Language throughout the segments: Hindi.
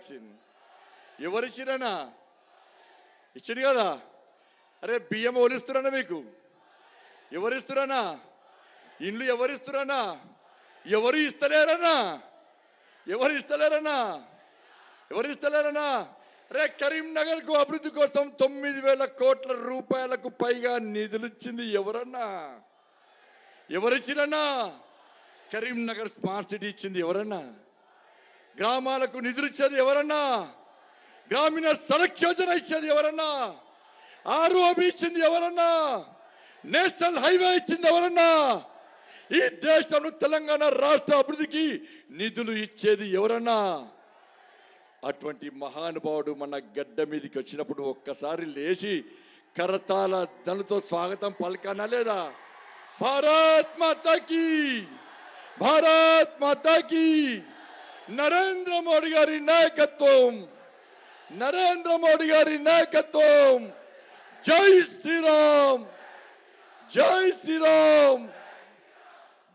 ఇచ్చింది? ఎవరిచ్చిరన్నా? ఇచ్చింది కదా. అరే బియ్యం ఎవరిస్తున్నా? మీకు ఎవరిస్తున్నా? ఇండ్లు ఎవరిస్తున్నా? ఎవరు ఇస్తలేరన్నా? ఎవరు ఇస్తలేరన్నా? ఎవరు ఇస్తలేరన్నా? అరే కరీంనగర్ కు అభివృద్ధి కోసం 9,000 కోట్ల రూపాయలకు పైగా నిధులు ఇచ్చింది ఎవరన్నా? ఎవరిచ్చిరన్నా? కరీంనగర్ స్మార్ట్ సిటీ ఇచ్చింది ఎవరన్నా? గ్రామాలకు నిధులు ఇచ్చేది ఎవరన్నా? గ్రామీణ సడక్ యోజన ఇచ్చేది ఎవరన్నా? ఆర్ఓబి ఇచ్చింది ఎవరన్నా? నేషనల్ హైవే ఇచ్చింది ఎవరన్నా? ఈ దేశంలో తెలంగాణ రాష్ట్ర అభివృద్ధికి నిధులు ఇచ్చేది ఎవరన్నా? అటువంటి మహానుభావుడు మన గడ్డ మీదకి వచ్చినప్పుడు ఒక్కసారి లేచి కరతాల ధనుతో స్వాగతం పలకనా లేదా? భారత్ మాతాకి, భారత్ మాతాకి. నరేంద్ర మోడీ గారి నాయకత్వం, నరేంద్ర మోడీ గారి నాయకత్వం. జై శ్రీరామ్, జై శ్రీరామ్.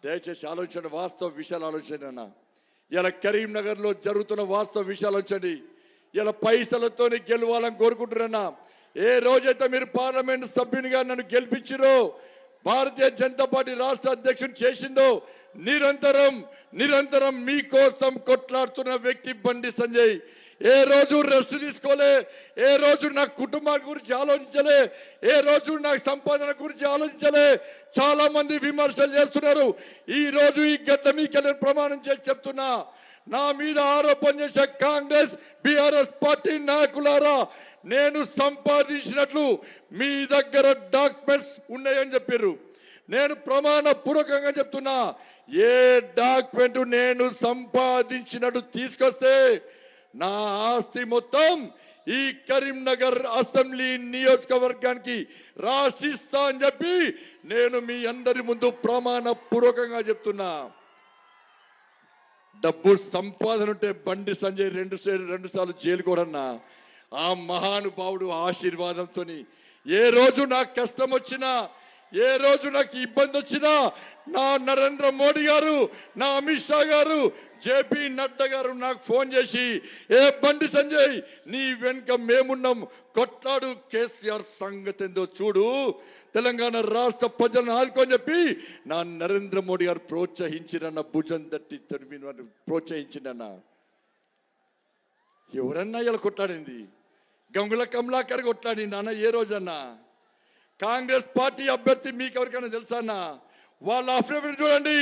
దయచేసి ఆలోచన, వాస్తవ విషయాలు ఆలోచన. ఇలా కరీంనగర్లో జరుగుతున్న వాస్తవ విషయాలు వచ్చండి. ఇలా పైసలతోనే గెలవాలని కోరుకుంటున్నా. ఏ రోజైతే మీరు పార్లమెంట్ సభ్యునిగా నన్ను గెలిపించారో, భారతీయ జనతా పార్టీ రాష్ట్ర అధ్యక్షుడు చేసిందో, నిరంతరం నిరంతరం మీకోసం కొట్లాడుతున్న వ్యక్తి బండి సంజయ్. ఏ రోజు రెస్ట్ తీసుకోలే, ఏ రోజు నా కుటుంబాన్ని గురించి ఆలోచించలే, ఏ రోజు నా సంపాదన గురించి ఆలోచించలే. చాలా మంది విమర్శలు చేస్తున్నారు. ఈ రోజు ఈ గడ్డ మీకెళ్ళి ప్రమాణం చేసి చెప్తున్నా, నా మీద ఆరోపణ చేసే కాంగ్రెస్ బీఆర్ఎస్ పార్టీ నాయకులారా, నేను సంపాదించినట్లు మీ దగ్గర డాక్యుమెంట్స్ ఉన్నాయని చెప్పారు. నేను ప్రమాణ పూర్వకంగా చెప్తున్నా, ఏ డాక్యుమెంట్ నేను సంపాదించినట్టు తీసుకొస్తే నా ఆస్తి మొత్తం ఈ కరీంనగర్ అసెంబ్లీ నియోజకవర్గానికి రాసిస్తా అని చెప్పి నేను మీ అందరి ముందు ప్రమాణ పూర్వకంగా చెప్తున్నా. డబ్బు సంపాదన ఉంటే బండి సంజయ్ రెండు సార్లు జైలు కూడా. ఆ మహానుభావుడు ఆశీర్వాదంతో ఏ రోజు నాకు కష్టం వచ్చినా, ఏ రోజు నాకు ఇబ్బంది వచ్చినా, నా నరేంద్ర మోడీ గారు, నా అమిత్ షా గారు, జేపీ నడ్డా గారు నాకు ఫోన్ చేసి, ఏ బండి సంజయ్ నీ వెనుక మేమున్నాం, కొట్లాడు, కేసీఆర్ సంగతి ఏందో చూడు, తెలంగాణ రాష్ట్ర ప్రజలను ఆదుకొని చెప్పి నా నరేంద్ర మోడీ గారు ప్రోత్సహించిరన్న, భుజం తట్టి ప్రోత్సహించిందన్న. ఎవరన్నా ఇలా కొట్లాడింది? గంగుల కమలాకర్ కొట్లాడింది అన్న ఏ రోజన్నా? కాంగ్రెస్ పార్టీ అభ్యర్థి మీకు ఎవరికైనా తెలుసా అన్న? వాళ్ళ అఫిడవిట్ చూడండి.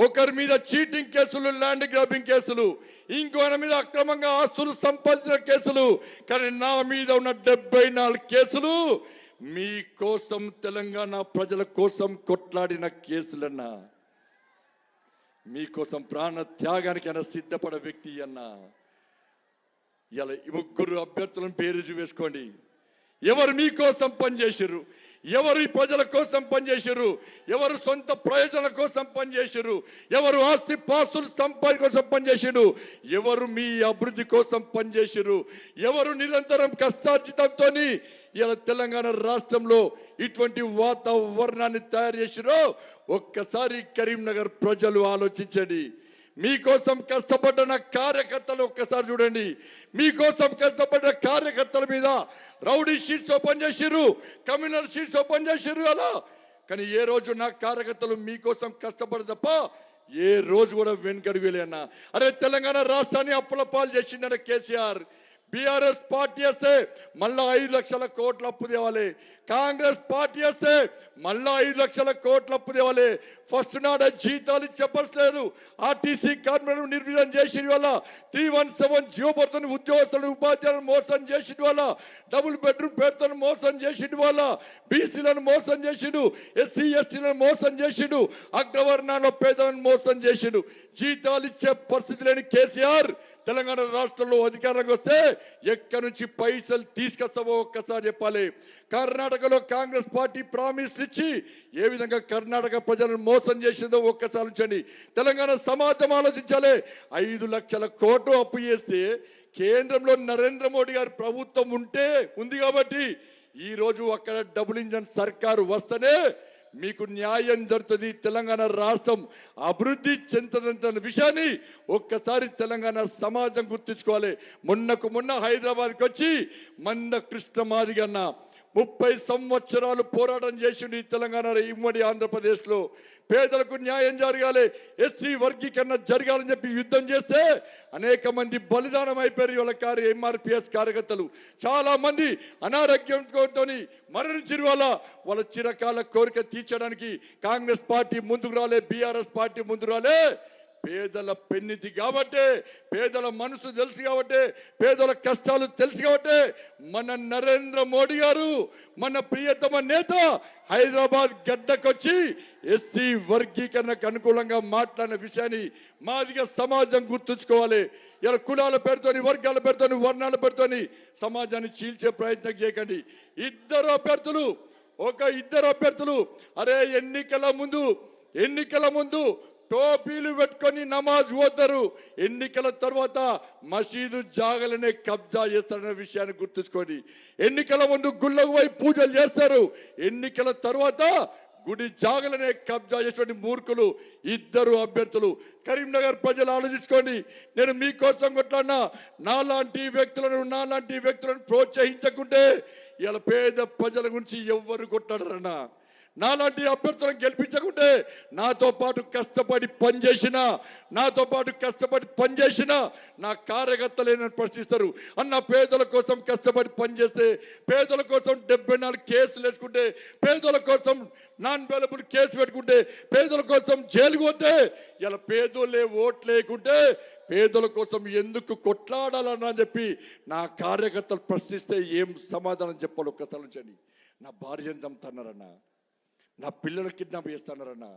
ఒకరి మీద చీటింగ్ కేసులు, ల్యాండ్ గ్రాబింగ్ కేసులు, ఇంకొకరి మీద అక్రమంగా ఆస్తులు సంపాదించిన కేసులు. కానీ నా మీద ఉన్న 74 కేసులు మీకోసం, తెలంగాణ ప్రజల కోసం కొట్లాడిన కేసులన్నా. మీకోసం ప్రాణ త్యాగానికైనా సిద్ధపడ వ్యక్తి అన్నా. ఇలా 3 అభ్యర్థులను బేరీజు వేసుకోండి. ఎవరు మీకోసం పనిచేసారు? ఎవరు ఈ ప్రజల కోసం పనిచేసారు? ఎవరు సొంత ప్రయోజనాల కోసం పనిచేసారు? ఎవరు ఆస్తి పాస్తులు సంపాదన కోసం పనిచేసారు? ఎవరు మీ అభివృద్ధి కోసం పనిచేసారు? ఎవరు నిరంతరం కష్టార్జితంతో ఇలా తెలంగాణ రాష్ట్రంలో ఇటువంటి వాతావరణాన్ని తయారు చేసారో ఒక్కసారి కరీంనగర్ ప్రజలు ఆలోచించండి. మీకోసం కష్టపడ్డ నా కార్యకర్తలు ఒక్కసారి చూడండి. మీకోసం కష్టపడ్డ కార్యకర్తల మీద రౌడీ షీట్స్ ఓపెన్ చేసిర్రు, కమ్యూనల్ షీట్స్ ఓపెన్ చేసిర్రు అలా. కానీ ఏ రోజు నా కార్యకర్తలు మీకోసం కష్టపడ తప్ప ఏ రోజు కూడా వెనుకడుగు వెళ్ళన్నా. అరే తెలంగాణ రాష్ట్రాన్ని అప్పుల పాలు చేసిందన్న కేసీఆర్. బీఆర్ఎస్ పార్టీ వస్తే మళ్ళా 5 లక్షల కోట్ల అప్పు తేవాలి. కాంగ్రెస్ పార్టీ వస్తే మళ్ళా 5 లక్షల కోట్ల అప్పు తేవాలి. ఫస్ట్ నాడ జీతాలు చెప్పట్లేదు. ఆర్టీసీ కార్మికులను నిర్వీర్యం చేసిన వల్ల, 317 జియో పడుతున్న ఉద్యోగస్తులను, ఉపాధ్యాయులను మోసం చేసిన వల్ల, డబుల్ బెడ్రూమ్ పేరుతో మోసం చేసిన వల్ల, బీసీలను మోసం చేసిండు, ఎస్సీ ఎస్టీలను మోసం చేసిండు, అగ్రవర్ణాల్లో పేదలను మోసం చేసిండు. జీతాలు ఇచ్చే పరిస్థితి లేని కేసీఆర్ తెలంగాణ రాష్ట్రంలో అధికారంలోకి వస్తే ఎక్కడి నుంచి పైసలు తీసుకొస్తావో ఒక్కసారి చెప్పాలి. కర్ణాటకలో కాంగ్రెస్ పార్టీ ప్రామిస్ ఇచ్చి ఏ విధంగా కర్ణాటక ప్రజలను మోసం చేసిందో ఒక్కసారి ఉంచండి. తెలంగాణ సమాజం ఆలోచించాలి. 5 లక్షల కోట్లు అప్పు చేస్తే కేంద్రంలో నరేంద్ర మోడీ గారి ప్రభుత్వం ఉంది కాబట్టి ఈ రోజు అక్కడ డబుల్ ఇంజన్ సర్కారు వస్తేనే మీకు న్యాయం జరుగుతుంది, తెలంగాణ రాష్ట్రం అభివృద్ధి చెందుతుందన్న విషయాన్ని ఒక్కసారి తెలంగాణ సమాజం గుర్తుంచుకోవాలి. మొన్న హైదరాబాద్కి వచ్చి మంద కృష్ణ మాదిగ అన్న 30 సంవత్సరాలు పోరాటం చేసిండు. తెలంగాణ ఉమ్మడి ఆంధ్రప్రదేశ్లో పేదలకు న్యాయం జరగాలి, ఎస్సీ వర్గీకరణ జరగాలని చెప్పి యుద్ధం చేస్తే అనేక మంది బలిదానం అయిపోయారు. వాళ్ళ ఎంఆర్పిఎస్ కార్యకర్తలు చాలా మంది అనారోగ్యంతో మరణించిన వాళ్ళ చిరకాల కోరిక తీర్చడానికి కాంగ్రెస్ పార్టీ ముందుకు రాలే, బీఆర్ఎస్ పార్టీ ముందుకు రాలే. పేదల పెన్నిధి కాబట్టి, పేదల మనసు తెలుసు కాబట్టి, పేదల కష్టాలు తెలుసు కాబట్టి మన నరేంద్ర మోడీ గారు, మన ప్రియతమ నేత హైదరాబాద్ గడ్డకొచ్చి ఎస్సీ వర్గీకరణకు అనుకూలంగా మాట్లాడిన విషయాన్ని మాదిగా సమాజం గుర్తుంచుకోవాలి. ఇలా కులాల పేరుతోని, వర్గాల పేరుతోని, వర్ణాల పేరుతోని సమాజాన్ని చీల్చే ప్రయత్నం చేయకండి. ఇద్దరు అభ్యర్థులు అరే ఎన్నికల ముందు టోపీలు పెట్టుకొని నమాజ్ పోతారు, ఎన్నికల తర్వాత మసీదు జాగలనే కబ్జా చేస్తారనే విషయాన్ని గుర్తుంచుకోండి. ఎన్నికల ముందు గుళ్ళకు పోయి పూజలు చేస్తారు, ఎన్నికల తర్వాత గుడి జాగలనే కబ్జా చేసేటువంటి మూర్ఖులు ఇద్దరు అభ్యర్థులు. కరీంనగర్ ప్రజలు ఆలోచించుకోండి. నేను మీకోసం కొట్లాడినా నాలాంటి వ్యక్తులను ప్రోత్సహించకుంటే ఇలా పేద ప్రజల గురించి ఎవ్వరు కొట్లాడరన్నా. నాలాంటి అభ్యర్థులను గెలిపించకుంటే నాతో పాటు కష్టపడి పనిచేసిన నా కార్యకర్తలు ప్రశ్నిస్తారు అన్న. పేదల కోసం కష్టపడి పనిచేస్తే, పేదల కోసం 74 కేసులు వేసుకుంటే, పేదల కోసం నాన్ అవైలబుల్ కేసు పెట్టుకుంటే, పేదల కోసం జైలుకు పోతే, ఇలా పేదోళ్ళే ఓట్లు లేకుంటే పేదల కోసం ఎందుకు కొట్లాడాలన్నా చెప్పి నా కార్యకర్తలు ప్రశ్నిస్తే ఏం సమాధానం చెప్పాలి ఒక్కసారి నుంచండి. నా భార్యను చంపుతున్నారన్నా, నా పిల్లలు కిడ్నాప్ చేస్తున్నారన్నా.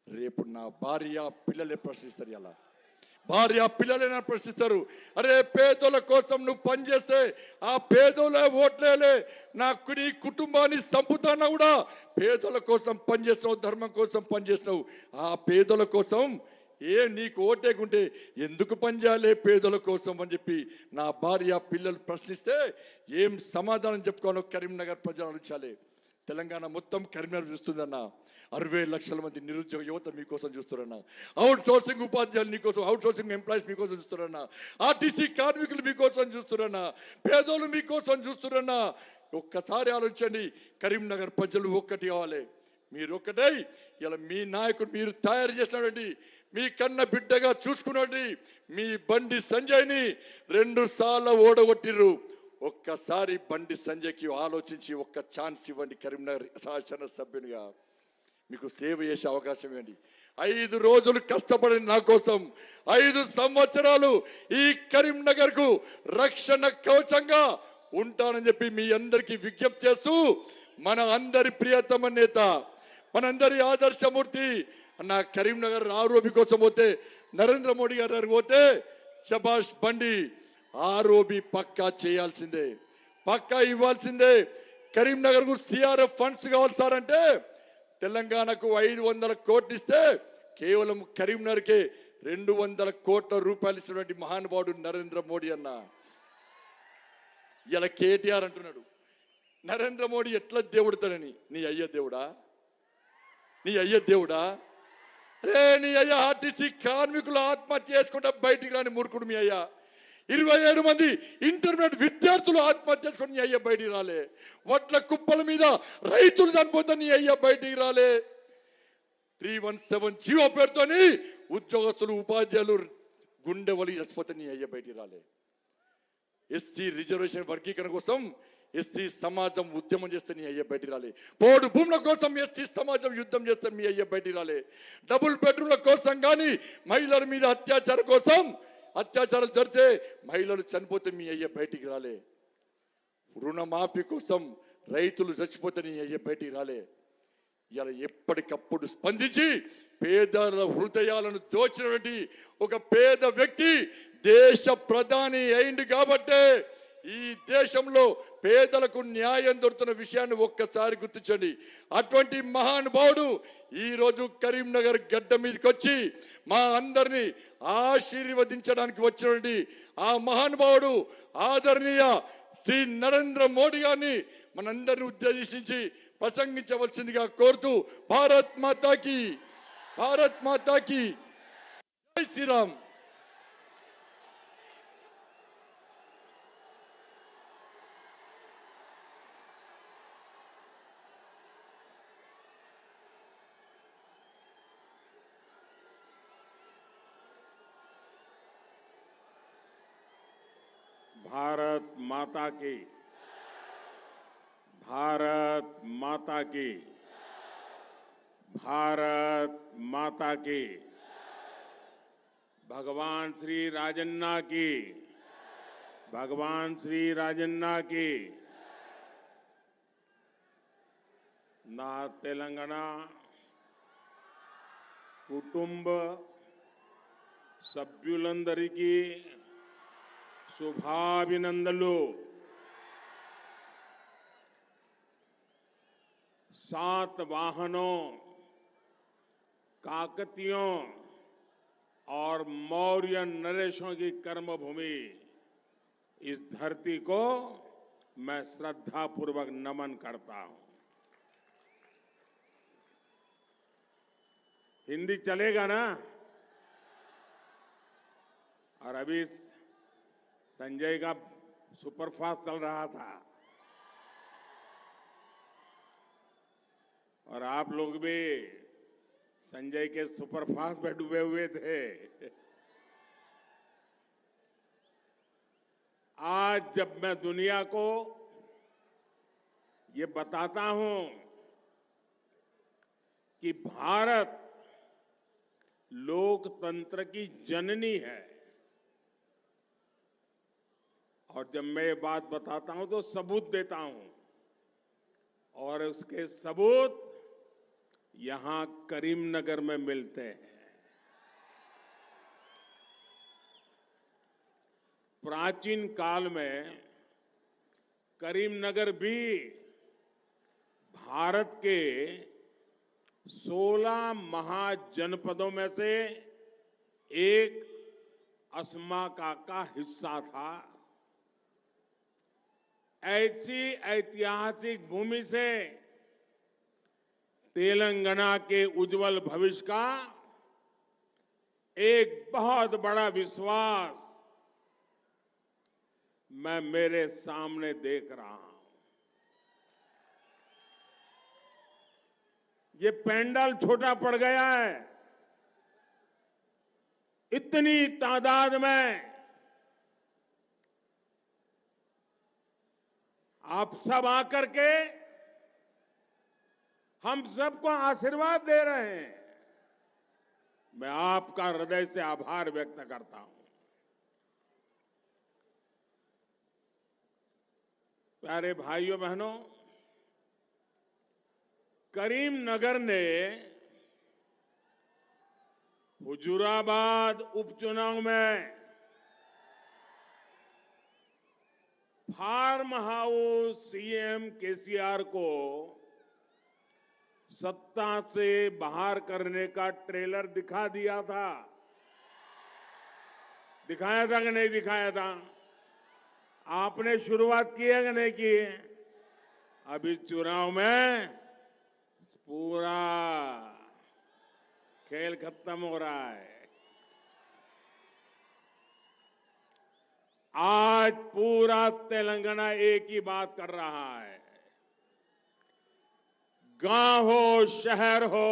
రేపు నా భార్య పిల్లలే ప్రశ్నిస్తారు. ఇలా భార్య పిల్లలే ప్రశ్నిస్తారు. అరే పేదల కోసం నువ్వు పనిచేస్తే ఆ పేదోళ్ళ ఓట్లేలే, నీ కుటుంబాన్ని చంపుతానా కూడా పేదల కోసం పనిచేస్తావు, ధర్మం కోసం పనిచేస్తావు. ఆ పేదల కోసం నీకు ఓటేకుంటే ఎందుకు పనిచేయాలి పేదల కోసం అని చెప్పి నా భార్య పిల్లలు ప్రశ్నిస్తే ఏం సమాధానం చెప్పుకోవాలో కరీంనగర్ ప్రజలు ఆలోచించాలి. తెలంగాణ మొత్తం కరీంనగర్ చూస్తుందన్న. 60 లక్షల మంది నిరుద్యోగ యువత మీకోసం చూస్తారన్న. అవుట్ సోర్సింగ్ ఉపాధ్యాయులు మీకోసం, అవుట్ సోర్సింగ్ ఎంప్లాయీస్ మీకోసం చూస్తారన్న. ఆర్టీసీ కార్మికులు మీకోసం చూస్తారన్న. పేదోళ్ళు మీకోసం చూస్తారన్న. ఒక్కసారి ఆలోచించండి. కరీంనగర్ ప్రజలు ఒక్కటి కావాలి, మీరు ఒక్కటై ఇలా మీ నాయకుడు మీరు తయారు చేసినటువంటి, మీ కన్న బిడ్డగా చూసుకున్నటువంటి మీ బండి సంజయ్ని 2 సార్లు ఓడగొట్టిర్రు. ఒక్కసారి బండి సంజయ్కి ఆలోచించి ఒక్క ఛాన్స్ ఇవ్వండి. కరీంనగర్ శాసనసభ్యునిగా మీకు సేవ చేసే అవకాశం ఇవ్వండి. 5 రోజులు కష్టపడిన నా కోసం 5 సంవత్సరాలు ఈ కరీంనగర్కు రక్షణ కవచంగా ఉంటానని చెప్పి మీ అందరికీ విజ్ఞప్తి చేస్తూ, మన అందరి ప్రియతమ నేత, మనందరి ఆదర్శమూర్తి అన్న కరీంనగర్ ఆరోపి కోసం పోతే, నరేంద్ర మోడీ గారి దగ్గర పోతే శబాష్ బండి ఆరోబి పక్కా చేయాల్సిందే, పక్కా ఇవ్వాల్సిందే. కరీంనగర్కు సిఆర్ఎఫ్ ఫండ్స్ కావాలి సార్ అంటే తెలంగాణకు 500 కోట్లు ఇస్తే కేవలం కరీంనగర్కే 200 కోట్ల రూపాయలు ఇచ్చినటువంటి మహానుభావుడు నరేంద్ర మోడీ అన్న. ఇలా కేటీఆర్ అంటున్నాడు నరేంద్ర మోడీ ఎట్లా దేవుడుతాడని. నీ అయ్య దేవుడా? రే నీ అయ్య ఆర్టీసీ కార్మికులు ఆత్మహత్య చేసుకుంటా బయటికి రాని మూర్ఖుడు మీ అయ్య. 27 మంది ఇంటర్మీడియట్ విద్యార్థులు ఆత్మహత్య చేసుకుని నీ అయ్య బయటికి రాలే. వడ్ల కుప్పల మీద రైతులు చనిపోతే నీ అయ్య బయటికి రాలే. 317 జీవో పేరుతోని ఉద్యోగస్తులు ఉపాధ్యాయులు గుండె వలి చచ్చిపోతే నీ అయ్య బయటికి రాలే. ఎస్సీ రిజర్వేషన్ వర్గీకరణ కోసం ఎస్సీ సమాజం ఉద్యమం చేస్తే నీ అయ్య బయటికి రాలే. పోడు భూముల కోసం ఎస్సీ సమాజం యుద్ధం చేస్తే మీ అయ్య బయటికి రాలే. డబుల్ బెడ్రూమ్ల కోసం కానీ, మహిళల మీద అత్యాచారాలు జరిగితే మహిళలు చనిపోతే మీ అయ్య బయటికి రాలే. రుణమాఫీ కోసం రైతులు చచ్చిపోతే నీ అయ్య బయటికి రాలే. ఇలా ఎప్పటికప్పుడు స్పందించి పేదల హృదయాలను దోచినటువంటి ఒక పేద వ్యక్తి దేశ ప్రధాని అయింది కాబట్టే ఈ దేశంలో పేదలకు న్యాయం దొరుకుతున్న విషయాన్ని ఒక్కసారి గుర్తించండి. అటువంటి మహానుభావుడు ఈరోజు కరీంనగర్ గడ్డ మీదకి వచ్చి మా అందరినీ ఆశీర్వదించడానికి వచ్చినటువంటి ఆ మహానుభావుడు ఆదరణీయ శ్రీ నరేంద్ర మోడీ గారిని మనందరినీ ఉద్దేశించి ప్రసంగించవలసిందిగా కోరుతూ భారత్ మాతాకి జై శ్రీరామ్. भारत माता की, भारत माता की, भारत माता की, भगवान श्री राजन्ना की, भगवान श्री राजन्ना की. ना तेलंगाना कुटुंब సభ్యులందరికీ శుభాభినందనలు. 7 वाहनों, काकतियों और मौर्य नरेशों की कर्मभूमि इस धरती को मैं श्रद्धापूर्वक नमन करता हूं. हिंदी चलेगा ना? और अभी संजय का सुपरफास्ट चल रहा था और आप लोग भी संजय के सुपरफास्ट में डूबे हुए थे. आज जब मैं दुनिया को ये बताता हूं कि भारत लोकतंत्र की जननी है, और जब मैं ये बात बताता हूं तो सबूत देता हूं, और उसके सबूत यहां करीमनगर में मिलते हैं. प्राचीन काल में करीमनगर भी भारत के 16 महाजनपदों में से एक अस्माका का हिस्सा था. ऐसी ऐतिहासिक भूमि से तेलंगाना के उज्जवल भविष्य का एक बहुत बड़ा विश्वास मैं मेरे सामने देख रहा हूं. ये पेंडल छोटा पड़ गया है. इतनी तादाद में आप सब आकर के हम सबको आशीर्वाद दे रहे हैं. मैं आपका हृदय से आभार व्यक्त करता हूं. प्यारे भाइयों बहनों, करीमनगर ने हुजूराबाद उपचुनाव में फार्म हाउस सीएम केसीआर को सत्ता से बाहर करने का ट्रेलर दिखा दिया था. दिखाया था कि नहीं दिखाया था? आपने शुरुआत की है कि नहीं की? अभी चुनाव में पूरा खेल खत्म हो रहा है. आज पूरा तेलंगाना एक ही बात कर रहा है. गांव हो, शहर हो,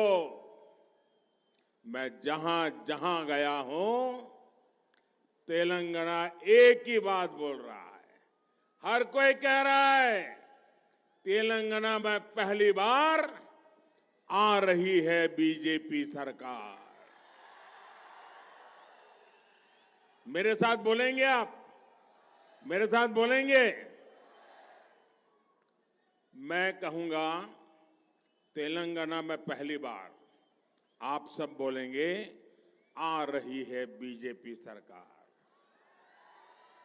मैं जहां जहां गया हूं, तेलंगाना एक ही बात बोल रहा है. हर कोई कह रहा है तेलंगाना में पहली बार आ रही है बीजेपी सरकार. मेरे साथ बोलेंगे आप? मेरे साथ बोलेंगे? मैं कहूंगा तेलंगाना में पहली बार. आप सब बोलेंगे आ रही है बीजेपी सरकार.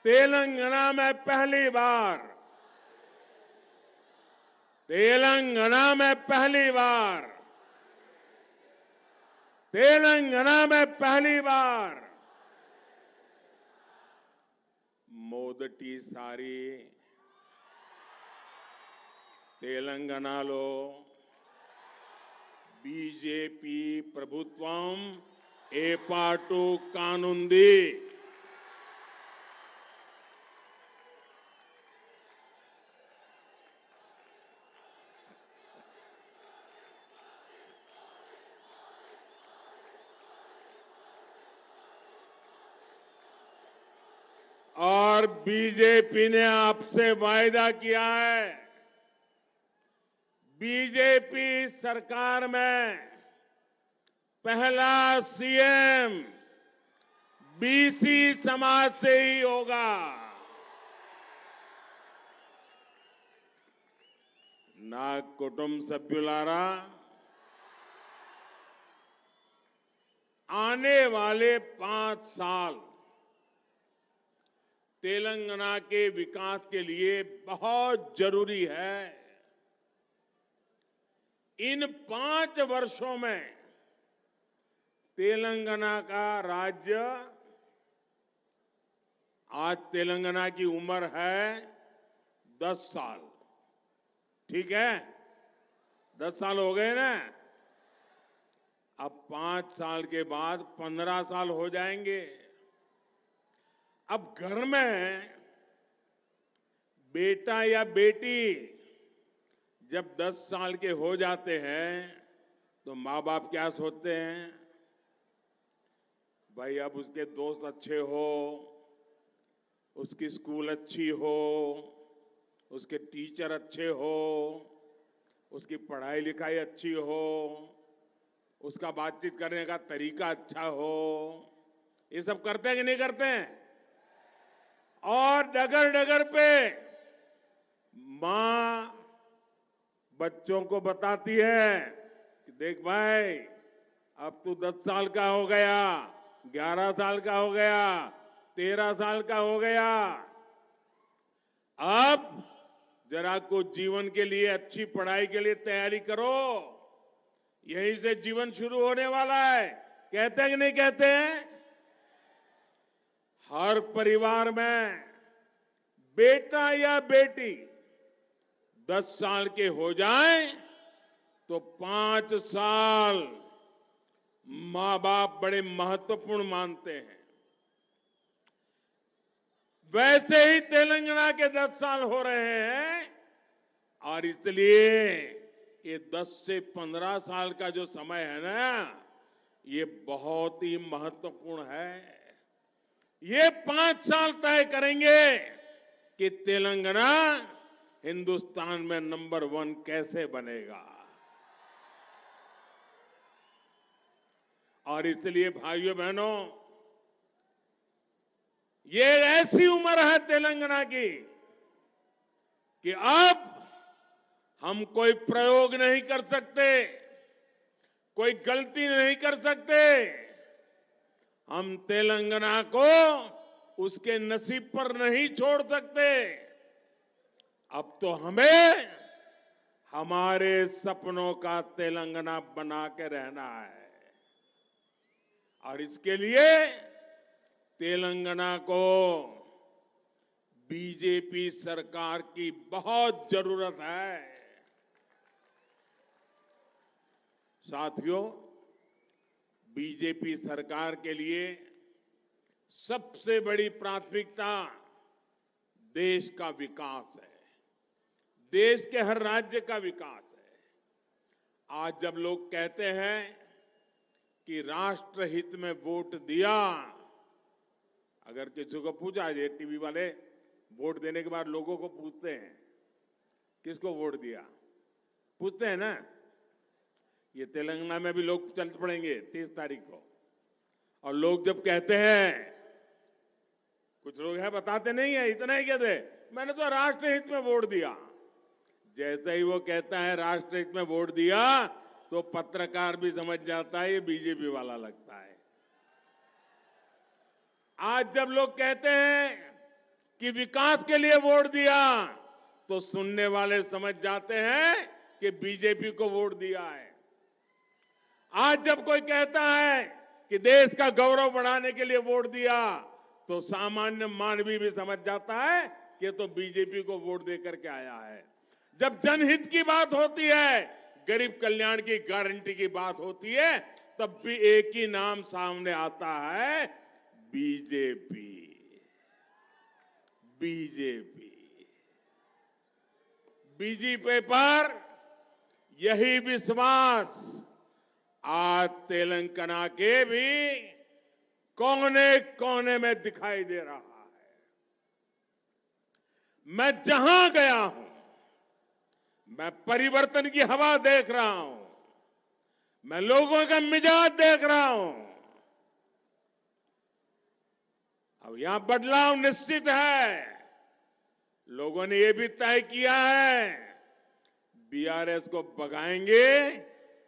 तेलंगाना में पहली बार, तेलंगाना में पहली बार, तेलंगाना में पहली बार मोदटी सारी తెలంగాణలో బీజేపీ ప్రభుత్వం ఏర్పాటు కానుంది. और बीजेपी ने आपसे वायदा किया है, बीजेपी सरकार में पहला सीएम बीसी समाज से ही होगा. నా కుటుంబ సభ్యులారా, आने वाले 5 साल तेलंगाना के विकास के लिए बहुत जरूरी है. इन 5 वर्षों में तेलंगाना का राज्य, आज तेलंगाना की उम्र है 10 साल. ठीक है, 10 साल हो गए ना. अब 5 साल के बाद 15 साल हो जाएंगे. अब घर में बेटा या बेटी जब 10 साल के हो जाते हैं तो माँ बाप क्या सोचते हैं, भाई अब उसके दोस्त अच्छे हो, उसकी स्कूल अच्छी हो, उसके टीचर अच्छे हो, उसकी पढ़ाई लिखाई अच्छी हो, उसका बातचीत करने का तरीका अच्छा हो. ये सब करते हैं कि नहीं करते हैं? और डगर डगर पे मां बच्चों को बताती है कि देख भाई, अब तू 10 साल का हो गया, 11 साल का हो गया, 13 साल का हो गया, अब जरा कुछ जीवन के लिए, अच्छी पढ़ाई के लिए तैयारी करो, यहीं से जीवन शुरू होने वाला है. कहते हैं कि नहीं कहते हैं? हर परिवार में बेटा या बेटी 10 साल के हो जाएं तो 5 साल मां बाप बड़े महत्वपूर्ण मानते हैं. वैसे ही तेलंगाना के 10 साल हो रहे हैं और इसलिए ये 10 से 15 साल का जो समय है ना, ये बहुत ही महत्वपूर्ण है. ये 5 साल तय करेंगे कि तेलंगाना हिंदुस्तान में नंबर 1 कैसे बनेगा. और इसलिए भाइयों बहनों, ये ऐसी उम्र है तेलंगाना की कि अब हम कोई प्रयोग नहीं कर सकते, कोई गलती नहीं कर सकते. हम तेलंगाना को उसके नसीब पर नहीं छोड़ सकते. अब तो हमें हमारे सपनों का तेलंगाना बना के रहना है. और इसके लिए तेलंगाना को बीजेपी सरकार की बहुत जरूरत है. साथियों, बीजेपी सरकार के लिए सबसे बड़ी प्राथमिकता देश का विकास है, देश के हर राज्य का विकास है. आज जब लोग कहते हैं कि राष्ट्रहित में वोट दिया, अगर किसी को पूछा, ये टीवी वाले वोट देने के बाद लोगों को पूछते हैं किसको वोट दिया, पूछते हैं ना. ये तेलंगाना में भी लोग चल पड़ेंगे 30 तारीख को. और लोग जब कहते हैं, कुछ लोग हैं बताते नहीं है, इतना ही कहते मैंने तो राष्ट्रहित में वोट दिया. जैसे ही वो कहता है राष्ट्रहित में वोट दिया, तो पत्रकार भी समझ जाता है ये बीजेपी वाला लगता है. आज जब लोग कहते हैं कि विकास के लिए वोट दिया, तो सुनने वाले समझ जाते हैं कि बीजेपी को वोट दिया है. आज जब कोई कहता है कि देश का गौरव बढ़ाने के लिए वोट दिया, तो सामान्य मानवी भी समझ जाता है कि तो बीजेपी को वोट देकर के आया है. जब जनहित की बात होती है, गरीब कल्याण की गारंटी की बात होती है, तब भी एक ही नाम सामने आता है, बीजेपी। बीजेपी। बीजेपी पर यही विश्वास आज तेलंगाना के भी कोने कोने में दिखाई दे रहा है। मैं जहां गया हूं, मैं परिवर्तन की हवा देख रहा हूं, मैं लोगों का मिजाज देख रहा हूं। अब यहां बदलाव निश्चित है। लोगों ने यह भी तय किया है, बीआरएस को भगाएंगे,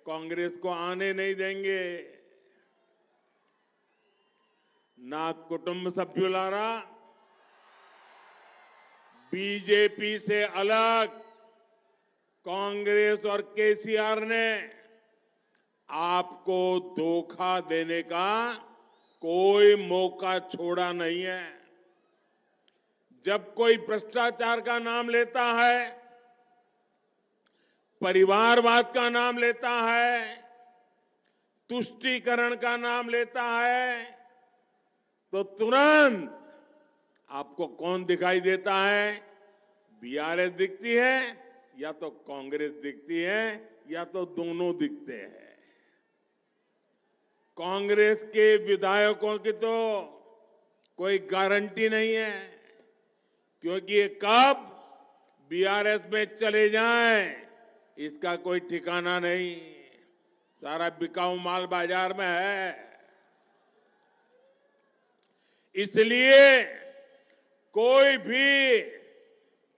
कांग्रेस को आने नहीं देंगे। ना कुटुंब सभ्युलारा, बीजेपी से अलग कांग्रेस और केसीआर ने आपको धोखा देने का कोई मौका छोड़ा नहीं है। जब कोई भ्रष्टाचार का नाम लेता है, परिवारवाद का नाम लेता है, तुष्टीकरण का नाम लेता है, तो तुरंत आपको कौन दिखाई देता है? बीआरएस दिखती है, या तो कांग्रेस दिखती है, या तो दोनों दिखते हैं। कांग्रेस के विधायकों की तो कोई गारंटी नहीं है, क्योंकि ये कब बीआरएस में चले जाएं, इसका कोई ठिकाना नहीं। सारा बिकाऊ माल बाजार में है। इसलिए कोई भी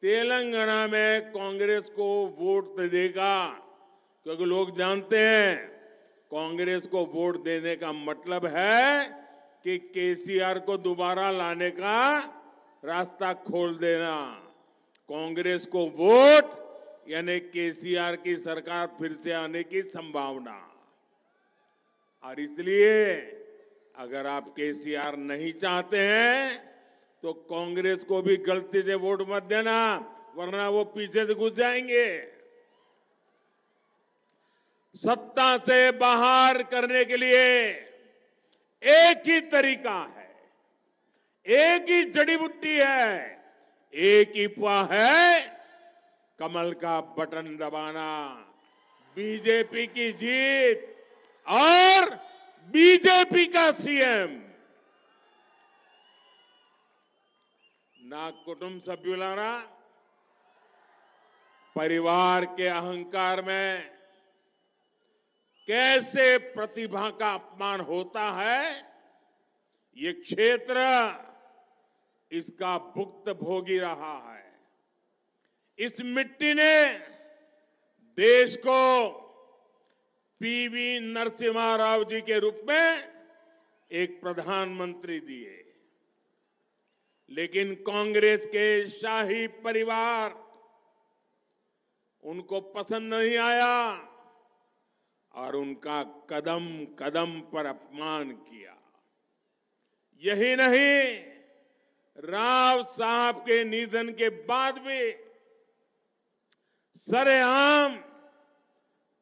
तेलंगाना में कांग्रेस को वोट देगा, क्योंकि लोग जानते हैं कांग्रेस को वोट देने का मतलब है कि केसीआर को दोबारा लाने का रास्ता खोल देना। कांग्रेस को वोट यानी केसीआर की सरकार फिर से आने की संभावना। और इसलिए अगर आप केसीआर नहीं चाहते हैं तो कांग्रेस को भी गलती से वोट मत देना, वरना वो पीछे से घुस जाएंगे। सत्ता से बाहर करने के लिए एक ही तरीका है, एक ही जड़ी बूटी है, एक ही उपाय है, कमल का बटन दबाना। बीजेपी की जीत और बीजेपी का सीएम। ना कुटुंब सभ्युलारा, परिवार के अहंकार में कैसे प्रतिभा का अपमान होता है, ये क्षेत्र इसका भुक्तभोगी रहा है। इस मिट्टी ने देश को पीवी नरसिम्हा राव जी के रूप में एक प्रधानमंत्री दिए, लेकिन कांग्रेस के शाही परिवार उनको पसंद नहीं आया और उनका कदम कदम पर अपमान किया। यही नहीं, राव साहब के निधन के बाद भी सरेआम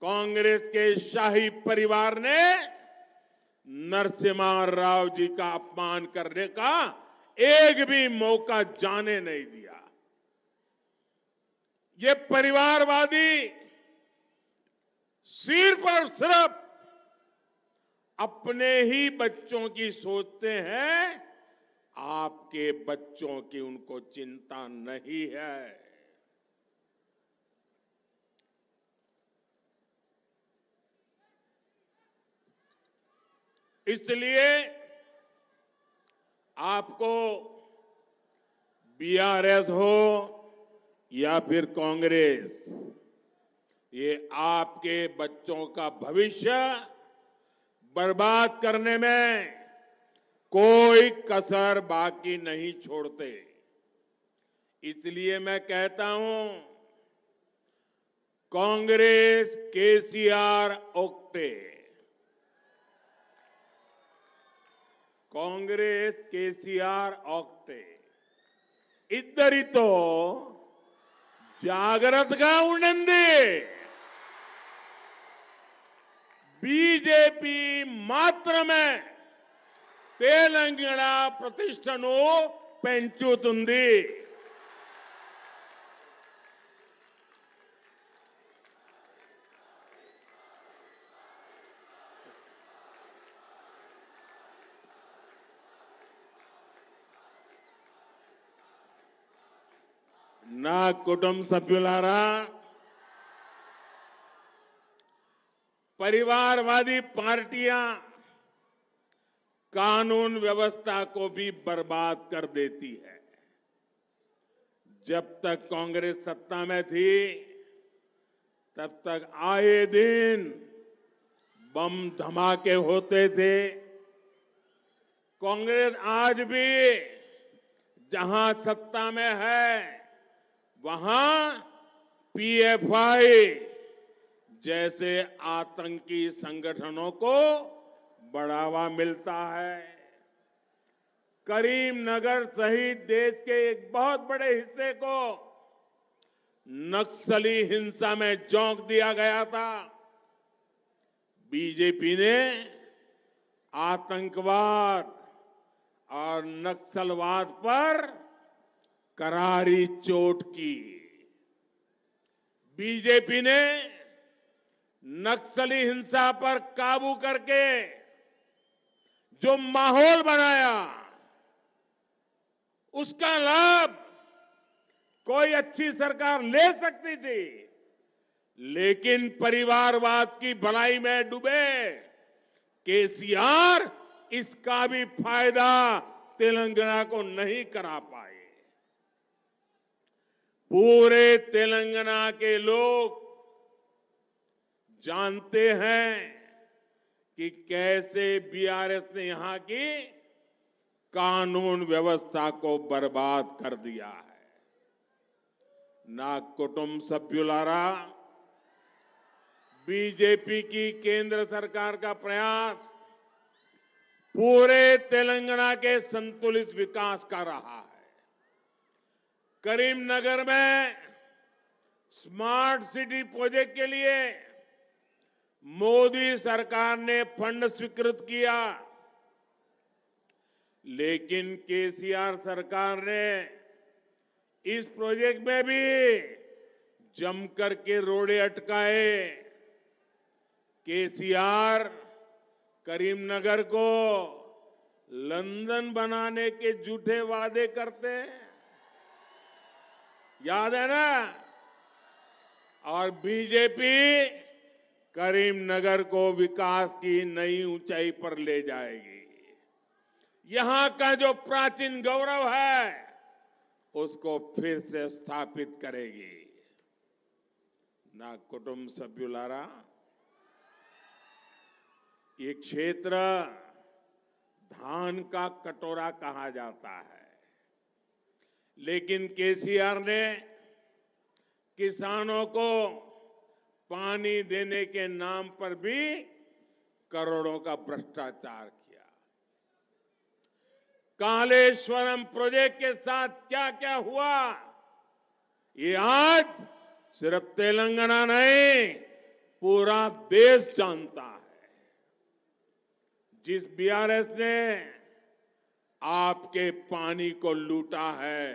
कांग्रेस के शाही परिवार ने नरसिम्हा राव जी का अपमान करने का एक भी मौका जाने नहीं दिया। ये परिवारवादी सिर्फ और सिर्फ अपने ही बच्चों की सोचते हैं, आपके बच्चों की उनको चिंता नहीं है। इसलिए आपको बीआरएस हो या फिर कांग्रेस, ये आपके बच्चों का भविष्य बर्बाद करने में कोई कसर बाकी नहीं छोड़ते। इसलिए मैं कहता हूं, कांग्रेस केसीआर ओक्टे, कांग्रेस केसीआर ओक्टे, इधर ही तो జాగ్రత్తగా ఉండండి. బీజేపీ మాత్రమే తెలంగాణ ప్రతిష్టను పెంచుతుంది. నా కుటుంబ సభ్యులారా, परिवारवादी पार्टियां कानून व्यवस्था को भी बर्बाद कर देती है. जब तक कांग्रेस सत्ता में थी तब तक आए दिन बम धमाके होते थे. कांग्रेस आज भी जहां सत्ता में है वहां पीएफआई जैसे आतंकी संगठनों को बढ़ावा मिलता है. करीमनगर सहित देश के एक बहुत बड़े हिस्से को नक्सली हिंसा में झोंक दिया गया था. बीजेपी ने आतंकवाद और नक्सलवाद पर करारी चोट की. बीजेपी ने नक्सली हिंसा पर काबू करके जो माहौल बनाया उसका लाभ कोई अच्छी सरकार ले सकती थी, लेकिन परिवारवाद की भलाई में डूबे केसीआर इसका भी फायदा तेलंगाना को नहीं करा पाए. पूरे तेलंगाना के लोग जानते हैं कि कैसे बीआरएस ने यहां की कानून व्यवस्था को बर्बाद कर दिया है. ना कुटुंब सभ्युलारा, बीजेपी की केंद्र सरकार का प्रयास पूरे तेलंगाना के संतुलित विकास का रहा है. करीमनगर में स्मार्ट सिटी प्रोजेक्ट के लिए मोदी सरकार ने फंड स्वीकृत किया, लेकिन केसीआर सरकार ने इस प्रोजेक्ट में भी जमकर के रोड़े अटकाए. केसीआर करीमनगर को लंदन बनाने के झूठे वादे करते हैं, याद है ना? और बीजेपी करीमनगर को विकास की नई ऊंचाई पर ले जाएगी. यहां का जो प्राचीन गौरव है उसको फिर से स्थापित करेगी. ना कुटुंब सभ्युलारा, ये क्षेत्र धान का कटोरा कहा जाता है, लेकिन केसीआर ने किसानों को पानी देने के नाम पर भी करोड़ों का भ्रष्टाचार किया. कालेश्वरम प्रोजेक्ट के साथ क्या क्या हुआ ये आज सिर्फ तेलंगाना नहीं पूरा देश जानता है. जिस बीआरएस ने आपके पानी को लूटा है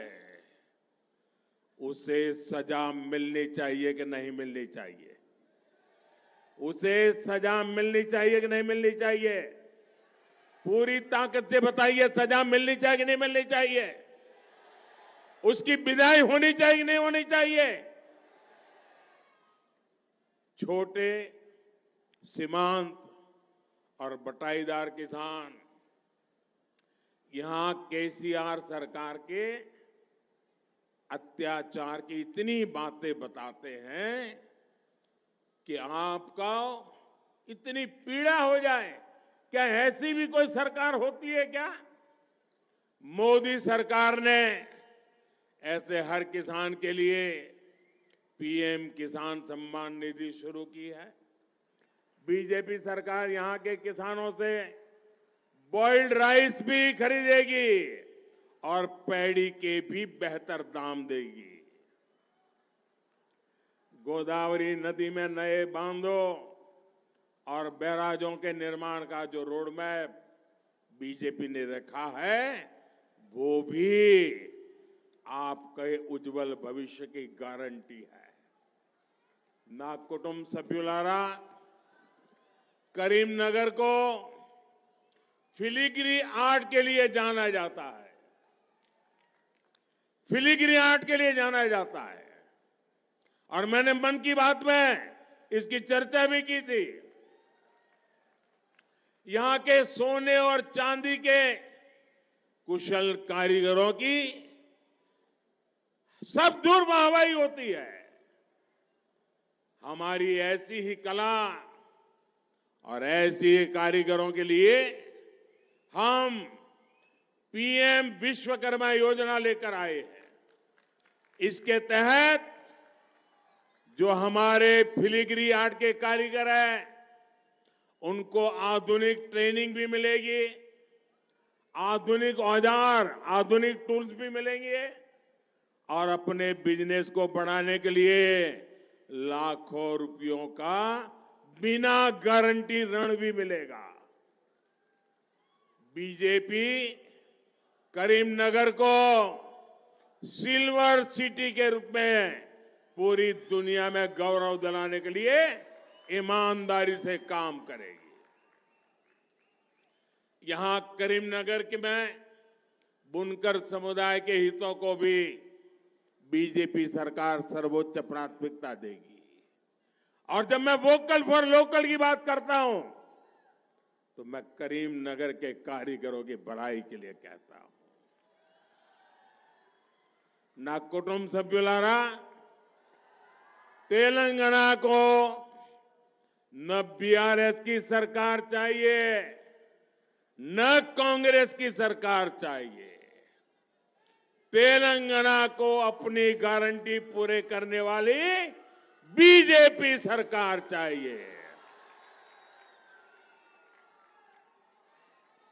उसे सजा मिलनी चाहिए कि नहीं मिलनी चाहिए? उसे सजा मिलनी चाहिए कि नहीं मिलनी चाहिए? पूरी ताकत से बताइए, सजा मिलनी चाहिए कि नहीं मिलनी चाहिए? उसकी विदाई होनी चाहिए कि नहीं होनी चाहिए? छोटे सीमांत और बटाईदार किसान यहां केसीआर सरकार के अत्याचार की इतनी बातें बताते हैं कि आपका इतनी पीड़ा हो जाए. क्या ऐसी भी कोई सरकार होती है क्या? मोदी सरकार ने ऐसे हर किसान के लिए पीएम किसान सम्मान निधि शुरू की है. बीजेपी सरकार यहां के किसानों से बॉइल्ड राइस भी खरीदेगी और पैडी के भी बेहतर दाम देगी. गोदावरी नदी में नए बांधों और बैराजों के निर्माण का जो रोड मैप बीजेपी ने रखा है, वो भी आपके उज्जवल भविष्य की गारंटी है। ना कुटुंब सभ्युलारा, करीमनगर को फिलिग्री आर्ट के लिए जाना जाता है। फिलिग्री आर्ट के लिए जाना जाता है। और मैंने मन की बात में इसकी चर्चा भी की थी। यहां के सोने और चांदी के कुशल कारीगरों की सब दूर वाहवाही होती है। हमारी ऐसी ही कला और ऐसी ही कारीगरों के लिए हम पीएम विश्वकर्मा योजना लेकर आए हैं। इसके तहत जो हमारे फिलिग्री आर्ट के कारीगर हैं, उनको आधुनिक ट्रेनिंग भी मिलेगी, आधुनिक औजार, आधुनिक टूल्स भी मिलेंगे और अपने बिजनेस को बढ़ाने के लिए लाखों रुपयों का बिना गारंटी ऋण भी मिलेगा। बीजेपी करीमनगर को सिल्वर सिटी के रूप में पूरी दुनिया में गौरव दिलाने के लिए ईमानदारी से काम करेगी। यहां करीमनगर के में बुनकर समुदाय के हितों को भी बीजेपी सरकार सर्वोच्च प्राथमिकता देगी। और जब मैं वोकल फॉर लोकल की बात करता हूं, तो मैं करीमनगर के कारीगरों की भलाई के लिए कहता हूं। ना कुटुंब सभ्युलारा, तेलंगाना को न बीआरएस की सरकार चाहिए, न कांग्रेस की सरकार चाहिए। तेलंगाना को अपनी गारंटी पूरे करने वाली बीजेपी सरकार चाहिए।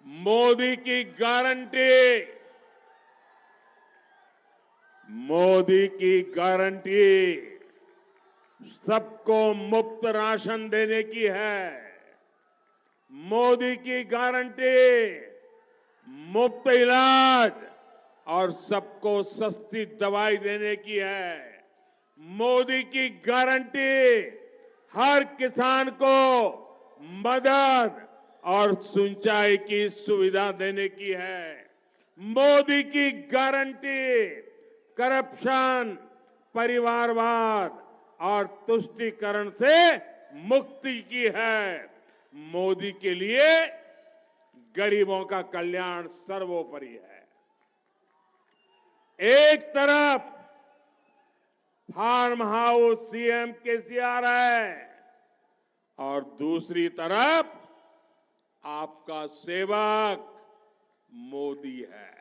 मोदी की गारंटी, मोदी की गारंटी सबको मुफ्त राशन देने की है। मोदी की गारंटी मुफ्त इलाज और सबको सस्ती दवाई देने की है। मोदी की गारंटी हर किसान को मदद और सिंचाई की सुविधा देने की है। मोदी की गारंटी करप्शन, परिवारवाद और तुष्टीकरण से मुक्ति की है। मोदी के लिए गरीबों का कल्याण सर्वोपरि है। एक तरफ फार्म हाउस सीएम केसीआर है और दूसरी तरफ आपका सेवक मोदी है।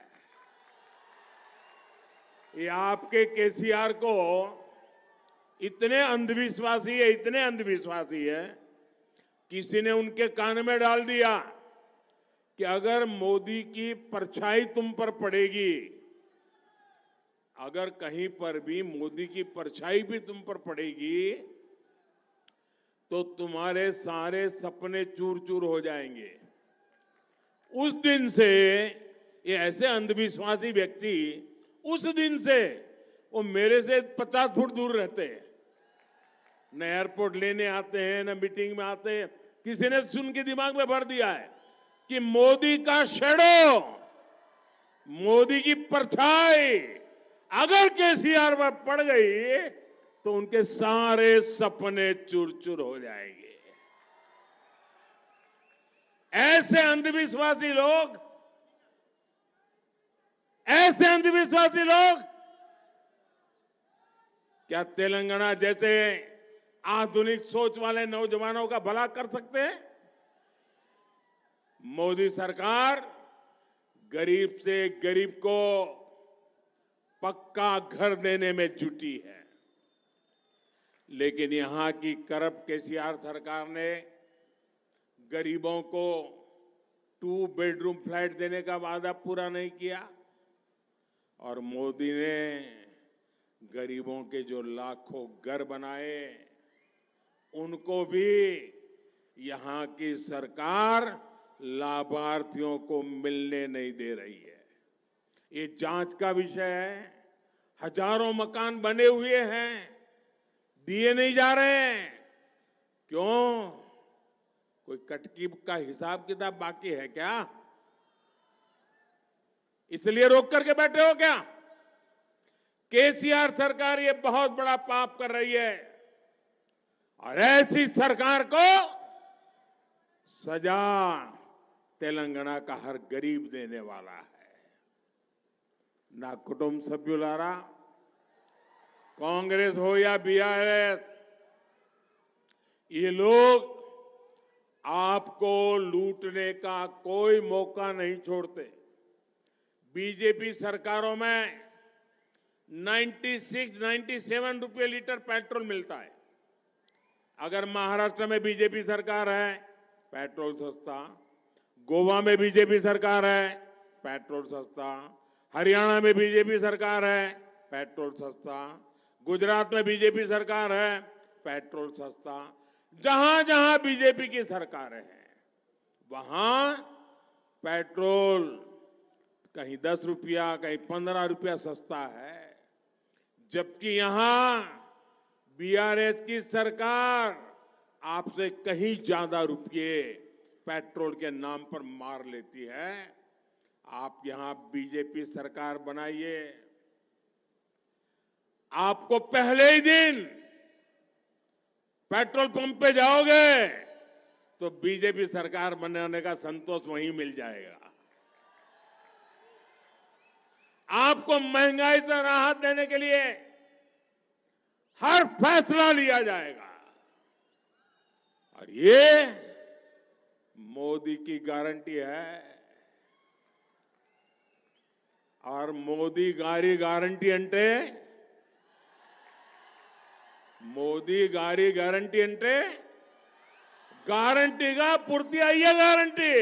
ये आपके केसीआर को इतने अंधविश्वासी है, किसी ने उनके कान में डाल दिया कि अगर मोदी की परछाई तुम पर पड़ेगी, अगर कहीं पर भी मोदी की परछाई भी तुम पर पड़ेगी, तो तुम्हारे सारे सपने चूर चूर हो जाएंगे। उस दिन से ये ऐसे अंधविश्वासी व्यक्ति, उस दिन से वो मेरे से 50 फुट दूर रहते हैं। न एयरपोर्ट लेने आते हैं, न मीटिंग में आते हैं। किसी ने सुन के दिमाग में भर दिया है कि मोदी का शैडो, मोदी की परछाई अगर केसीआर पर पड़ गई तो उनके सारे सपने चूर चूर हो जाएंगे। ऐसे अंधविश्वासी लोग क्या तेलंगाना जैसे आधुनिक सोच वाले नौजवानों का भला कर सकते हैं? मोदी सरकार गरीब से गरीब को पक्का घर देने में जुटी है, लेकिन यहां की करप्ट केसीआर सरकार ने गरीबों को 2 बेडरूम फ्लैट देने का वादा पूरा नहीं किया और मोदी ने गरीबों के जो लाखों घर बनाए, उनको भी यहां की सरकार लाभार्थियों को मिलने नहीं दे रही है। ये जांच का विषय है। हजारों मकान बने हुए हैं, दिए नहीं जा रहे हैं। क्यों? कोई कटकी का हिसाब किताब बाकी है क्या? इसलिए रोक करके बैठे हो क्या? केसीआर सरकार ये बहुत बड़ा पाप कर रही है और ऐसी सरकार को सजा तेलंगाना का हर गरीब देने वाला है। ना कुटुंब सभ्युलारा, कांग्रेस हो या बीआरएस, ये लोग आपको लूटने का कोई मौका नहीं छोड़ते। बीजेपी सरकारों में 96-97 रुपये लीटर पेट्रोल मिलता है। अगर महाराष्ट्र में बीजेपी सरकार है, पेट्रोल सस्ता। गोवा में बीजेपी सरकार है, पेट्रोल सस्ता। हरियाणा में बीजेपी सरकार है, पेट्रोल सस्ता। गुजरात में बीजेपी सरकार है, पेट्रोल सस्ता। जहां जहां बीजेपी की सरकार है, वहां पेट्रोल कहीं 10 रुपया, कहीं 15 रुपया सस्ता है। जबकि यहां बीआरएस की सरकार आपसे कहीं ज्यादा रुपये पेट्रोल के नाम पर मार लेती है। आप यहां बीजेपी सरकार बनाइए, आपको पहले ही दिन पेट्रोल पंप पे जाओगे तो बीजेपी सरकार बनाने का संतोष वहीं मिल जाएगा। आपको महंगाई से राहत देने के लिए हर फैसला लिया जाएगा और ये मोदी की गारंटी है। और मोदी गारी गारंटी अंटे గ్యారంటీగా పూర్తి అయ్యే గ్యారంటీ।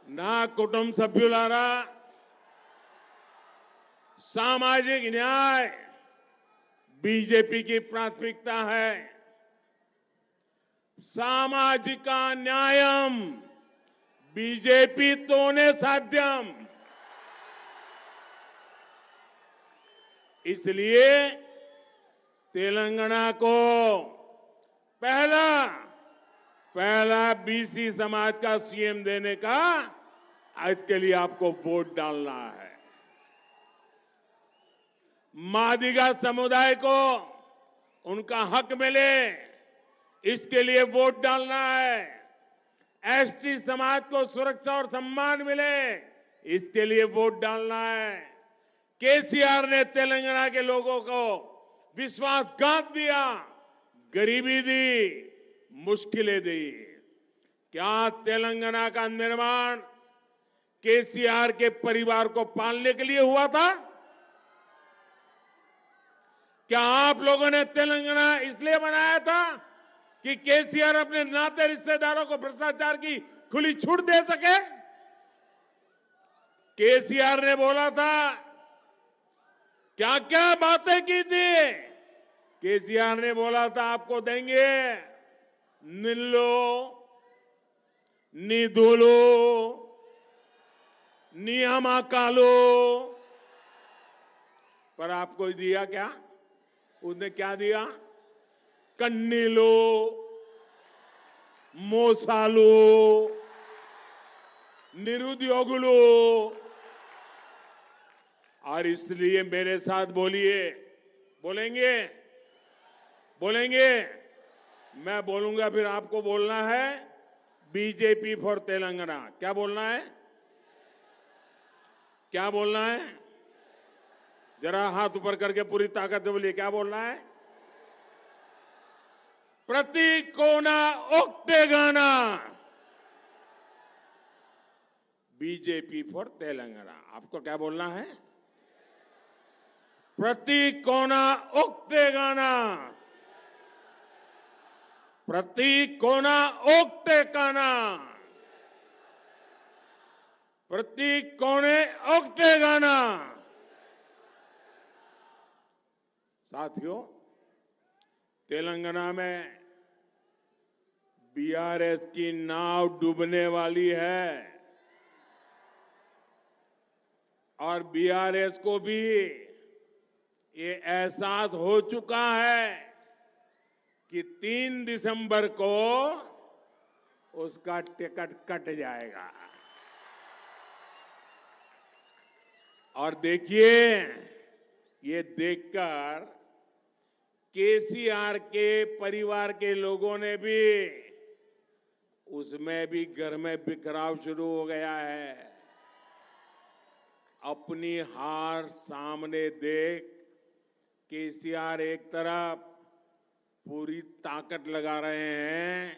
నా కుటుంబ సభ్యులారా, सामाजिक न्याय बीजेपी की प्राथमिकता है। सामाजिक न्यायम बीजेपी तोने साध्यम। इसलिए तेलंगाना को पहला बीसी समाज का सीएम देने का इसके लिए आपको वोट डालना है। मादिगा समुदाय को उनका हक मिले, इसके लिए वोट डालना है। एसटी समाज को सुरक्षा और सम्मान मिले, इसके लिए वोट डालना है। केसीआर ने तेलंगाना के लोगों को विश्वासघात दिया, गरीबी दी, मुश्किलें दी। क्या तेलंगाना का निर्माण केसीआर के परिवार को पालने के लिए हुआ था? क्या आप लोगों ने तेलंगाना इसलिए बनाया था कि केसीआर अपने नाते रिश्तेदारों को भ्रष्टाचार की खुली छूट दे सके? केसीआर ने बोला था, क्या क्या बातें की थी? केसीआर ने बोला था आपको देंगे निल्लो, निधुलो, नियमाकालो, पर आपको दिया क्या? उसने क्या दिया? कन्नीलो, मोसालो, निरुद्योगुलो। और इसलिए मेरे साथ बोलेंगे? मैं बोलूंगा, फिर आपको बोलना है बीजेपी फॉर तेलंगाना। क्या बोलना है? क्या बोलना है? जरा हाथ ऊपर करके पूरी ताकत से बोलिए, क्या बोलना है? प्रति कोना ओक्टेगाना बीजेपी फॉर तेलंगाना। आपको क्या बोलना है? प्रति कोना उगते गाना, प्रति कोना उगते काना, प्रति कोने उगते गाना। साथियों, तेलंगाना में बीआरएस की नाव डूबने वाली है और बीआरएस को भी ये एहसास हो चुका है कि 3 दिसंबर को उसका टिकट कट जाएगा। और देखिए, ये देखकर केसीआर के परिवार के लोगों ने भी, उसमें भी घर में बिखराव शुरू हो गया है। अपनी हार सामने देख केसीआर एक तरफ पूरी ताकत लगा रहे हैं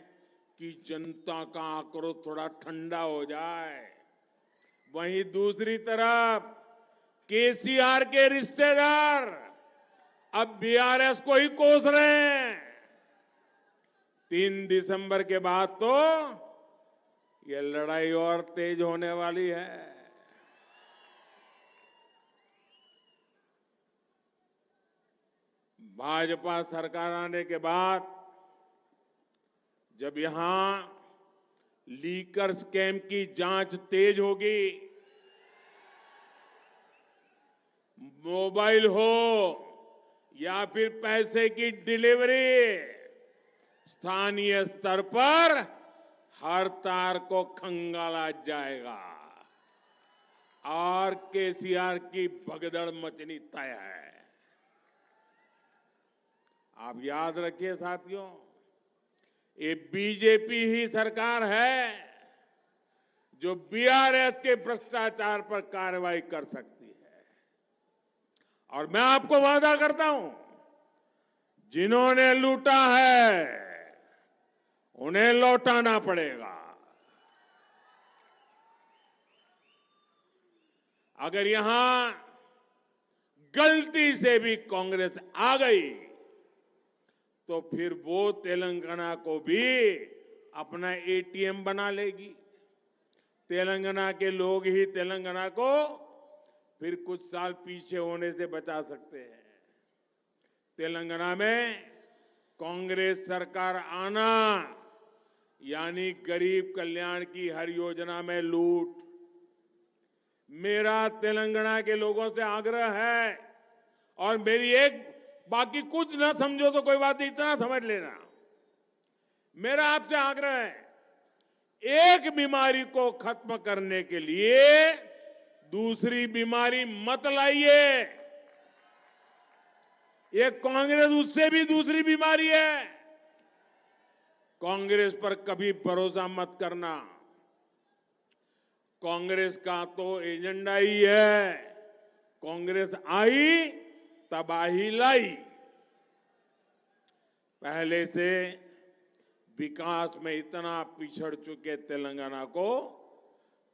कि जनता का आक्रोश थोड़ा ठंडा हो जाए, वहीं दूसरी तरफ केसीआर के रिश्तेदार अब बीआरएस को ही कोस रहे हैं। 3 दिसंबर के बाद तो ये लड़ाई और तेज होने वाली है। भाजपा सरकार आने के बाद जब यहां लीकर स्कैम की जांच तेज होगी, मोबाइल हो या फिर पैसे की डिलीवरी, स्थानीय स्तर पर हर तार को खंगाला जाएगा और केसीआर की भगदड़ मचनी तय है। आप याद रखिए साथियों, ये बीजेपी ही सरकार है जो बीआरएस के भ्रष्टाचार पर कार्रवाई कर सकती है। और मैं आपको वादा करता हूं, जिन्होंने लूटा है उन्हें लौटाना पड़ेगा। अगर यहां गलती से भी कांग्रेस आ गई तो फिर वो तेलंगाना को भी अपना एटीएम बना लेगी। तेलंगाना के लोग ही तेलंगाना को फिर कुछ साल पीछे होने से बचा सकते हैं। तेलंगाना में कांग्रेस सरकार आना यानी गरीब कल्याण की हर योजना में लूट। मेरा तेलंगाना के लोगों से आग्रह है, और मेरी एक, बाकी कुछ ना समझो तो कोई बात नहीं, इतना समझ लेना, मेरा आपसे आग्रह है, एक बीमारी को खत्म करने के लिए दूसरी बीमारी मत लाइए। ये कांग्रेस उससे भी दूसरी बीमारी है। कांग्रेस पर कभी भरोसा मत करना। कांग्रेस का तो एजेंडा ही है, कांग्रेस आई तबाही लाई। पहले से विकास में इतना पिछड़ चुके तेलंगाना को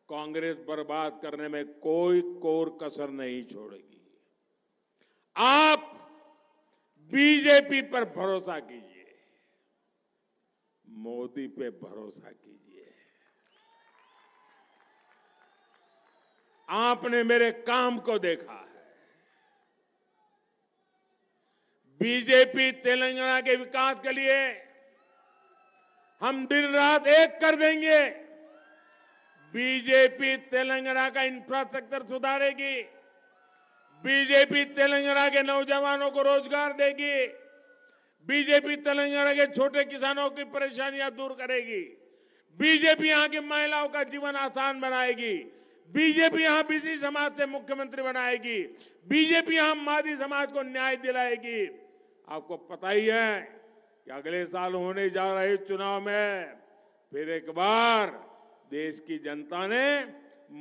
कांग्रेस बर्बाद करने में कोई कोर कसर नहीं छोड़ेगी। आप बीजेपी पर भरोसा कीजिए, मोदी पे भरोसा कीजिए। आपने मेरे काम को देखा है। बीजेपी तेलंगाना के विकास के लिए हम दिन रात एक कर देंगे। बीजेपी तेलंगाना का इंफ्रास्ट्रक्चर सुधारेगी, बीजेपी तेलंगाना के नौजवानों को रोजगार देगी, बीजेपी तेलंगाना के छोटे किसानों की परेशानियां दूर करेगी, बीजेपी यहां की महिलाओं का जीवन आसान बनाएगी, बीजेपी यहां बीसी समाज से मुख्यमंत्री बनाएगी, बीजेपी यहां मादी समाज को न्याय दिलाएगी। आपको पता ही है कि अगले साल होने जा रहे चुनाव में फिर एक बार देश की जनता ने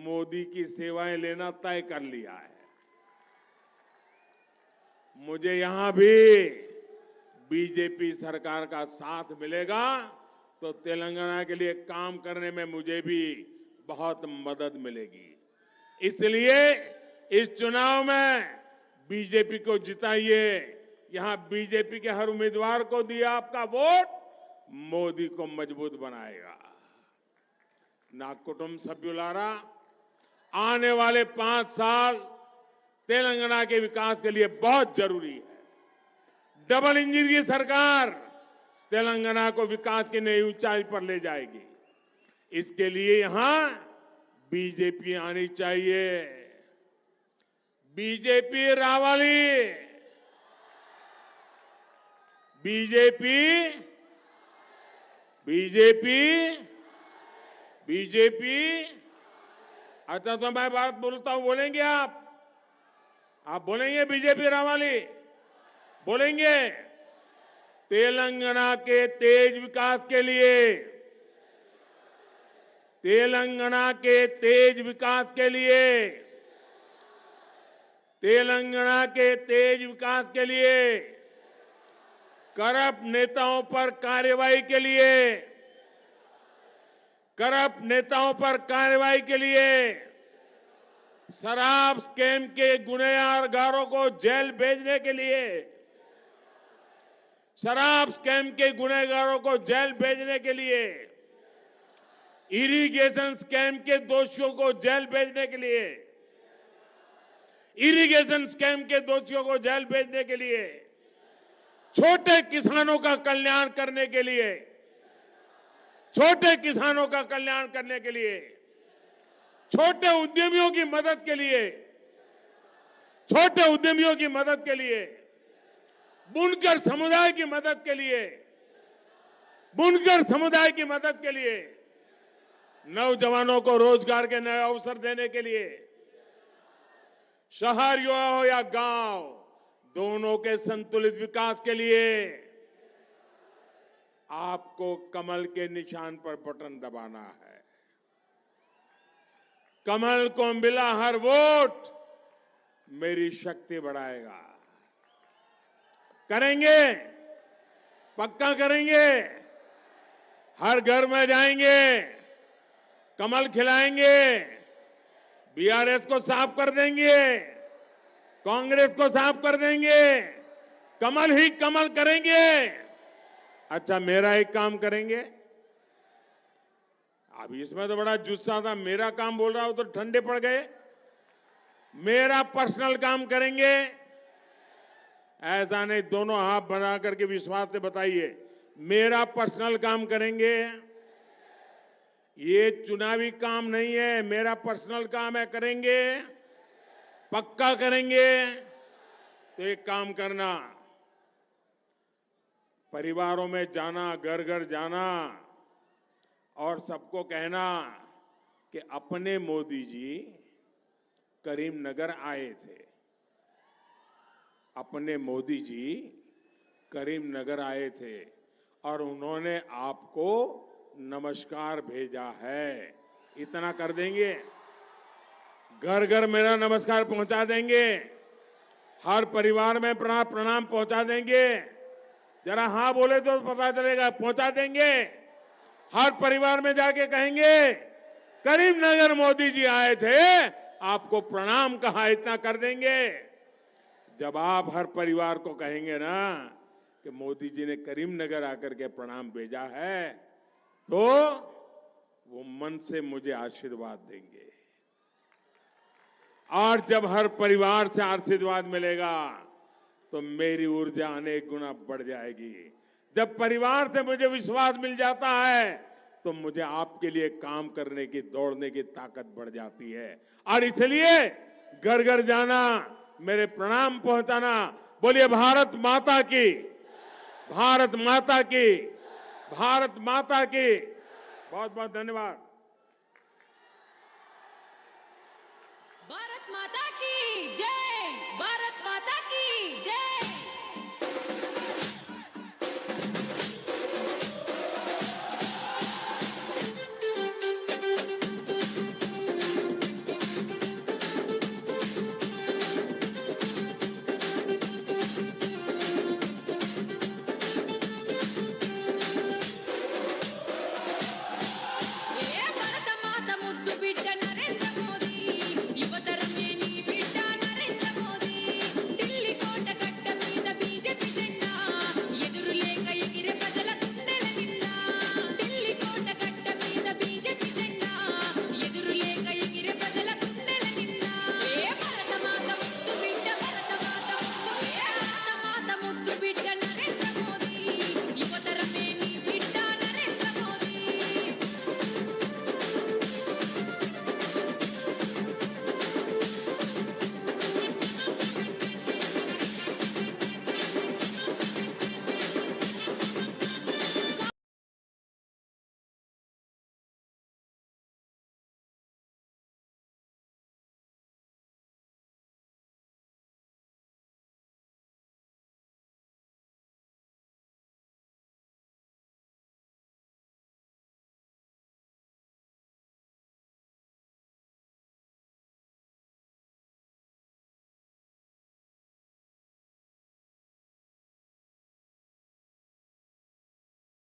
मोदी की सेवाएं लेना तय कर लिया है। मुझे यहां भी बीजेपी सरकार का साथ मिलेगा तो तेलंगाना के लिए काम करने में मुझे भी बहुत मदद मिलेगी। इसलिए इस चुनाव में बीजेपी को जिताइए। यहां बीजेपी के हर उम्मीदवार को दिया आपका वोट मोदी को मजबूत बनाएगा। ना कुटुंब सभ्युलारा, आने वाले 5 साल तेलंगाना के विकास के लिए बहुत जरूरी है। डबल इंजन की सरकार तेलंगाना को विकास की नई ऊंचाई पर ले जाएगी। इसके लिए यहां बीजेपी आनी चाहिए। बीजेपी रावाली, बीजेपी, बीजेपी, बीजेपी। अच्छा, तो मैं बात बोलता हूं, बोलेंगे आप बोलेंगे बीजेपी रावाली बोलेंगे। तेलंगाना के तेज विकास के लिए, तेलंगाना के तेज विकास के लिए, तेलंगाना के तेज विकास के लिए, करप्ट नेताओं पर कार्रवाई के लिए, करप्ट नेताओं पर कार्रवाई के लिए, शराब स्कैम के गुनहगारों को जेल भेजने के लिए, शराब स्कैम के गुनहगारों को जेल भेजने के लिए, इरिगेशन स्कैम के दोषियों को जेल भेजने के लिए, इरिगेशन स्कैम के दोषियों को जेल भेजने के लिए, छोटे किसानों का कल्याण करने के लिए, छोटे किसानों का कल्याण करने के लिए, छोटे उद्यमियों की मदद के लिए, छोटे उद्यमियों की मदद के लिए, बुनकर समुदाय की मदद के लिए, बुनकर समुदाय की मदद के लिए, नौजवानों को रोजगार के नए अवसर देने के लिए, शहर हो या गांव, दोनों के संतुलित विकास के लिए आपको कमल के निशान पर बटन दबाना है। कमल को मिला हर वोट मेरी शक्ति बढ़ाएगा। करेंगे, पक्का करेंगे। हर घर में जाएंगे, कमल खिलाएंगे, बीआरएस को साफ कर देंगे, कांग्रेस को साफ कर देंगे, कमल ही कमल करेंगे। अच्छा, मेरा एक काम करेंगे। अब इसमें तो बड़ा जुस्सा था, मेरा काम बोल रहा हूं तो ठंडे पड़ गए। मेरा पर्सनल काम करेंगे, ऐसा नहीं, दोनों हाथ बना करके विश्वास से बताइए, मेरा पर्सनल काम करेंगे। ये चुनावी काम नहीं है, मेरा पर्सनल काम है, करेंगे, पक्का करेंगे। तो एक काम करना, परिवारों में जाना, घर घर जाना और सबको कहना कि अपने मोदी जी करीमनगर आए थे, अपने मोदी जी करीमनगर आए थे और उन्होंने आपको नमस्कार भेजा है। इतना कर देंगे, घर घर मेरा नमस्कार पहुंचा देंगे, हर परिवार में प्रणाम पहुंचा देंगे। जरा हाँ बोले तो पता चलेगा, पहुंचा देंगे। हर परिवार में जाके कहेंगे करीमनगर मोदी जी आए थे, आपको प्रणाम कहा, इतना कर देंगे। जब आप हर परिवार को कहेंगे ना कि मोदी जी ने करीमनगर आकर के प्रणाम भेजा है, तो वो मन से मुझे आशीर्वाद देंगे। और जब हर परिवार से आशीर्वाद मिलेगा तो मेरी ऊर्जा अनेक गुना बढ़ जाएगी। जब परिवार से मुझे विश्वास मिल जाता है तो मुझे आपके लिए काम करने की, दौड़ने की ताकत बढ़ जाती है। और इसलिए घर घर जाना, मेरे प्रणाम पहुंचाना। बोलिए भारत माता की, भारत माता की, भारत माता की। बहुत बहुत धन्यवाद।